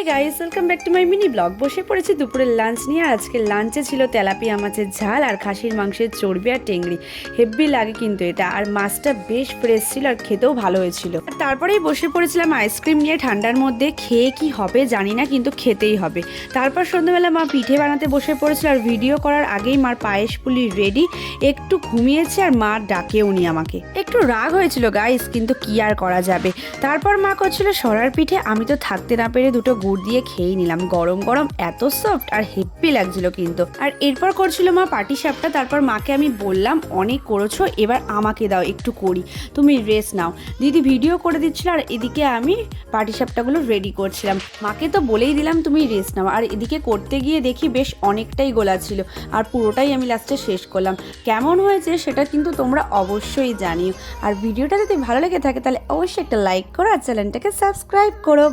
Guys, welcome back to my mini blog. বসে পড়েছি দুপুরের লাঞ্চ নিয়ে। আজকে লাঞ্চে ছিল তেলাপিয়া মাছের ঝাল আর খাসির মাংসের চর্বি আর টেংরি। হেভি লাগে কিন্তু এটা, আর মাছটা বেশ ফ্রেশ ছিল আর খেতেও ভালো হয়েছিল। আর তারপরেই বসে পড়েছিলাম আইসক্রিম নিয়ে। ঠান্ডার মধ্যে খেয়ে কি হবে জানি না, কিন্তু খেতেই হবে। তারপর সন্ধ্যাবেলা মা পিঠে বানাতে বসে পড়েছিল, আর ভিডিও করার আগেই মার পায়েস পুলি রেডি। একটু ঘুমিয়েছে আর মা ডাকেও নি আমাকে। একটু রাগ হয়েছিল গাইস, কিন্তু কি আর করা যাবে। তারপর মা করছিল সরার পিঠে। আমি তো থাকতে না পেরে দুটো গুড় দিয়ে খেয়ে নিলাম। গরম গরম এত সফট আর হেভি লাগছিল কিন্তু। আর এরপর করছিল মা পাটি সাপটা। তারপর মাকে আমি বললাম, অনেক করেছো, এবার আমাকে দাও, একটু করি, তুমি রেস্ট নাও। দিদি ভিডিও করে দিচ্ছিল আর এদিকে আমি পাটি সাপটাগুলো রেডি করছিলাম। মাকে তো বলেই দিলাম তুমি রেস্ট নাও। আর এদিকে করতে গিয়ে দেখি বেশ অনেকটাই গোলা ছিল, আর পুরোটাই আমি লাস্টে শেষ করলাম। কেমন হয়েছে সেটা কিন্তু তোমরা অবশ্যই জানিও। আর ভিডিওটা যদি ভালো লেগে থাকে তাহলে অবশ্যই একটা লাইক করো আর চ্যানেলটাকে সাবস্ক্রাইব করো।